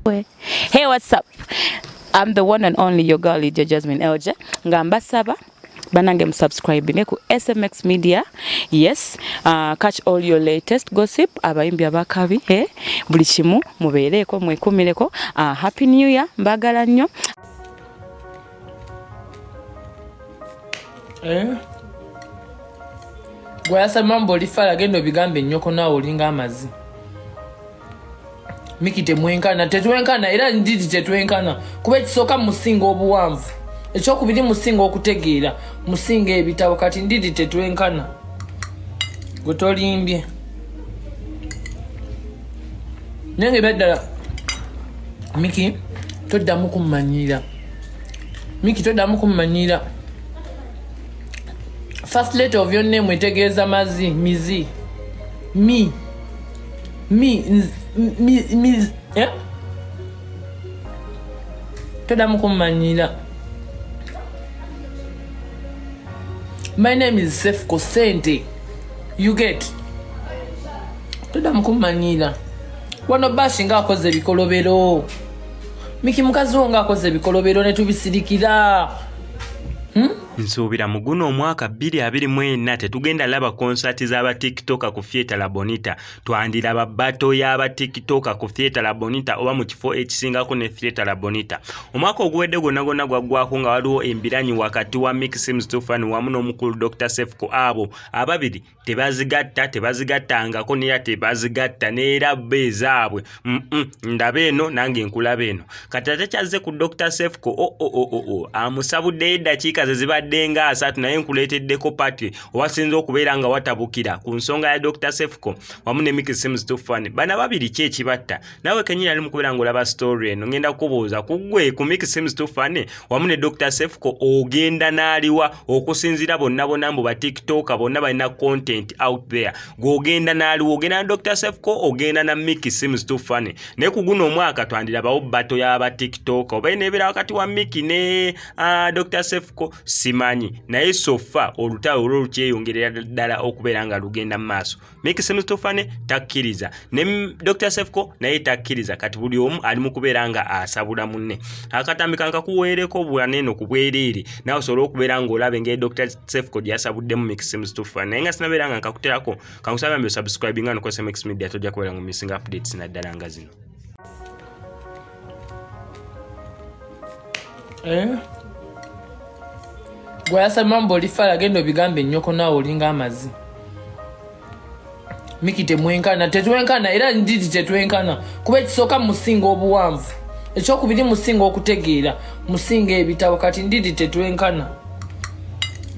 boy. Hey, what's up? I'm the one and only your girl, Lydia Jasmine Elje. Ngamba saba. Banange subscribing ku SMX Media. Yes, catch all your latest gossip abayimbi abakabi buli kimu mubeereko mwekumireko. Happy New Year mbagala nnyo. Gwayasa mambo lifala gendo bigambe nnyoko nawe olinga amazi. Mikie tetwenkana era ndidi tetwenkana kuba ekisoka musingo obuwanvu ekyokubiri musingo okutegeera musingo ebitabo kati ndidi tetwenkana gutolimbye nenge beddala Mikie toddamu kummanyira first letter of your name etegeeza mazi mizi mi toddamu kummanyira. My name is Cephco Sente. You get? Toddamu kummanyira. Wano bashi nga akoze ebikolobero. Mikie mukazi wo nga akoze ebikolobero ne tubisirikira. Nsuubira mu guno omwaka 2024 tetugenda laba konsati z'aba TikTok ku Theatre La Bonita, twandiraba bato y'aba TikTok ku Theatre La Bonita oba mu kifo ekisingako ne Theatre La Bonita. Omwaka oguwedde gonna gwaggwako nga waliwo embiranyi wakati wa Mikie wamu n'omukulu Dr. Cephco. Abo ababiri tebazigattangako neera tebazigatta neera bbe ezaabwe ndaba eno nange nkulaba eno. Kati ate kyazze ku Dr. Cephco amusabuddeyo eddakiika ze zibadde nga 3 naye nkuleeteddeko pati owasinza okubeera nga watabukira ku nsonga ya Dr. Cephco wamu ne Mikie bana babiri ki ekibatta. Nawe kenyini ali mukubeera ng'olaba story eno ngenda kubuuza ku ggwe ku Mikie wamu ne Dr. Cephco ogenda n'aliwa okusinzira bonna mbu ba TikTok bonna balina content out there gw'ogenda n'aliwa ogenda na Dr. Cephco ogenda na Mikie naye ku guno omwaka twandirabawo bato y'aba TikTok oba eneebeera wakati wa Mikie ne Dr. Cephco simanyi naye sofa olutawe olw'olukyeyongerera ddala okubeera nga lugenda mu maaso. Mikie takkiriza ne Dr. Cephco naye takkiriza. Kati buli omu ali mu kubeera nga asabula munne. Akatambika nkakuweereko bwaneno ku bwereere nawe osobola okubeera ng'olaba engeri Dr. Cephco gyasabuddemu Mikie naye nga sinabeera nga nkakuterako kankusaba mbe subscribing nga nokozesa SMX Media tojja kubeera nga missing updates naddala nga zino. Gwayasa mambo lifala gendo bigambe nnyoko nawe olinga amazi. Mikie tetwenkana era ndidi tetwenkana kuba ekisoka musingo obuwanvu ekyokubiri musingo okutegeera musingo ebitabo kati ndidi tetwenkana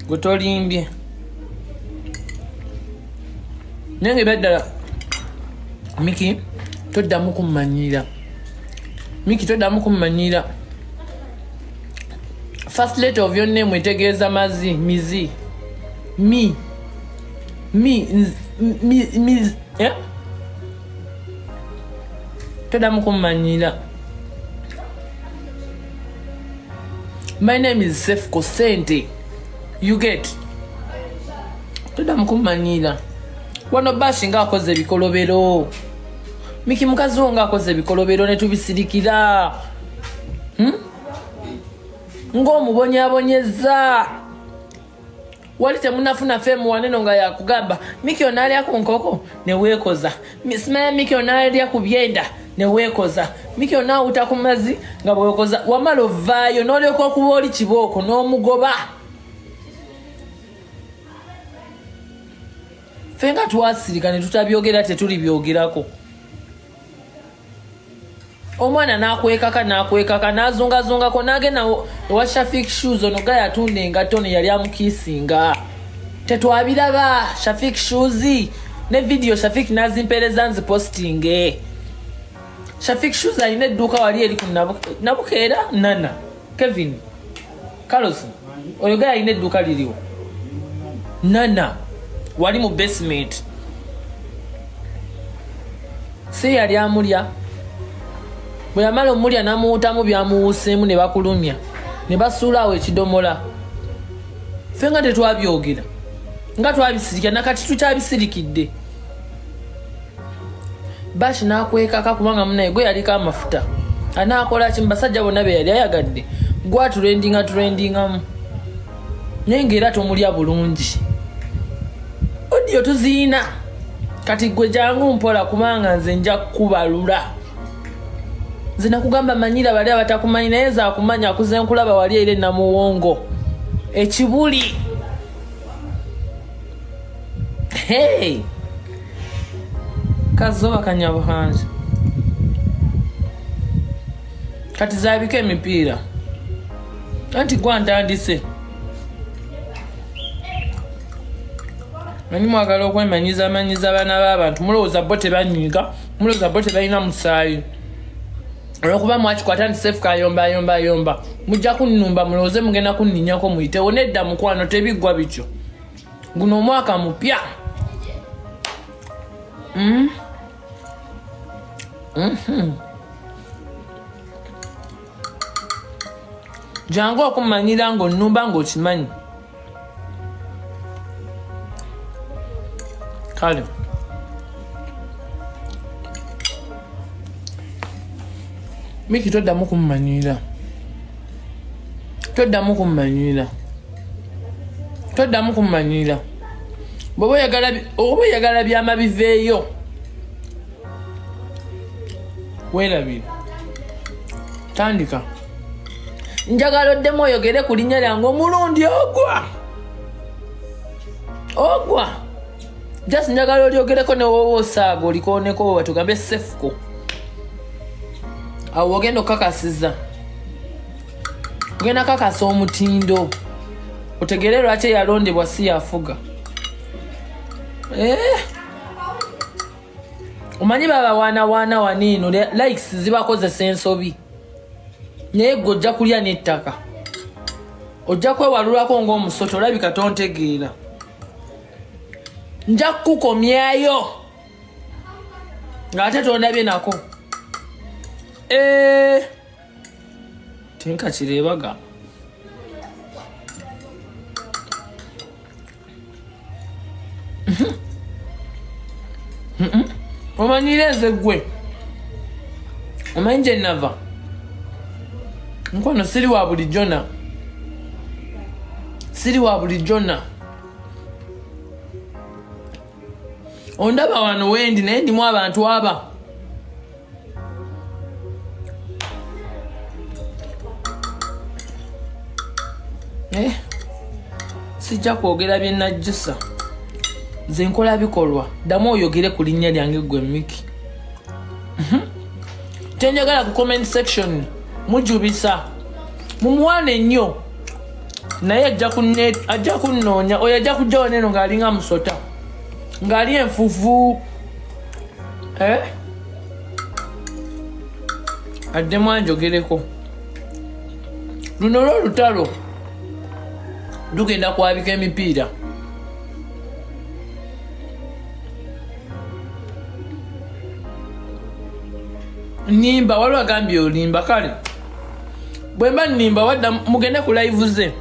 gutolimbye nenge beddala Mikie toddamu kummanyira. First letter of your name etegeeza mazi mizi toddamu kummanyira. My name is Cephco Sente. You get? Toddamu kummanyira. Wano bashi nga akoze ebikolobero. Mikie mukazi wo nga akoze ebikolobero ne tubisirikira. Ng'omubonyabonyeza wali temunafuna femu waneno nga yakugamba Mikie onaalya ku nkoko ne weekoza simanya Mikie onaalya ku byenda ne weekoza Mikie onaawuta ku mazzi nga bwewekoza wamala ovaayo n'olyoka okuba oli kibooko n'omugoba. Ffe nga twasirika ne tutabyogera tetulibyogerako. Omwana n'akwekaka n'azungazungako n'agenda ewa Shafik Shoes ono ga yatunda engatto ne yali amukiisinga. Tetwabiraba Shafik Shoes ne video Shafik n'azimpeereza nzipostinge. Shafik Shoes alina edduuka wali eri ku Nabukeera Nana Kevin Carlos oyo ga yalina edduuka liriwo Nana wali mu basement. Si yali amulya bwe yamala omulya n'amuwutamu byamuwuseemu ne bakulumya ne basuulaawo ekidomola. Ffe nga tetwabyogera nga twabisirikira nakati tukyabisirikidde. Bashi n'akwekaka kubanga munaye gwe yaliko amafuta anaakola ki mbasajja bonna be yali ayagadde gwa trendingamu naye ng'era tomulya bulungi odiyo tuziina kati gwe jangu mpola kubanga nze nja kukubalula nze nakugamba manyira bali abatakumanyi naye zaakumanya akuze nkulaba wali era namuwongo ekibuli hey kazoba kanyabuhanzi kati zaabika emipiira anti gwa ntandise mani mwagala okwemanyiza abaana b'abantu mulowooza bo tebanyiiga mulowooza bo tebalina musaayi olwokuba mwakikwata nti Cephco ayomba mujja kunnumba mulowooze mugenda kunninyako muyitewo nedda mukwano tebiggwa bityo guno omwaka mupya jangu okumanyira ng'onnumba ng'okimanyi kale Mikie toddamu kummanyiira bw'oba oyagala byama biveeyo weerabire tandika njagala oddemu oyogere ku linnya lyange omulundi ogwa just njagala olyogereko ne wowe osaaga olikooneko oba tugambe Cephco awo ogenda okakasiza ogenda kakasa omutindo otegere lwaki eyalondebwa si yafuga omanyi baba waana waniino likes zibakozesa ensobi naye gwe ojja kulya n'ettaka ojja kwewalulako ng'omusoto olabika tontegeera nja kukukomyayo ng'ate tondabye nako tenka kireebaga omanyire nze gwe omanyi gye nava nkwano siri wa bulijjona ondaba wano wendi naye ndimu abantu aba sijja kwogera bye najjusa nze nkola bikolwa ddamu oyogere ku linnya lyange gwe Mikie tenjagala ku comment section mujubisa mumuwane nnyo naye ajja kunnoonya oyo ajja kujjawo neno ng'alinga musota ng'ali enfuvu addemu anjogereko luno lw'olutalo lugenda kwabika emipiira nimba waliwo agambye olimba kale bwemba nimba wadda mugende ku live ze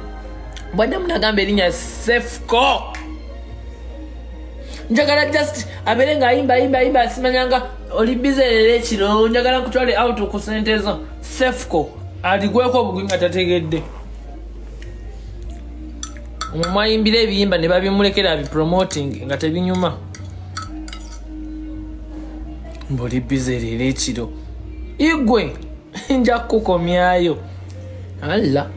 bwadda munagamba erinnya Cephco njagala just abeere ng'ayimba asimanyanga oli bize leero ekiro njagala nkutwale out ku sente zo Cephco aligweko obugwi nga tategedde omwayimbira ebiyimba ne babimulekera bipromoting nga tebinyuma mboli bize leero ekiro igwe nja kukomyayo alla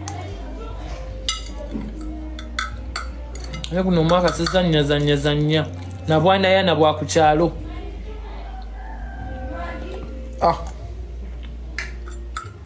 guno omwaka sizannya na bwanaya na bwakukyalo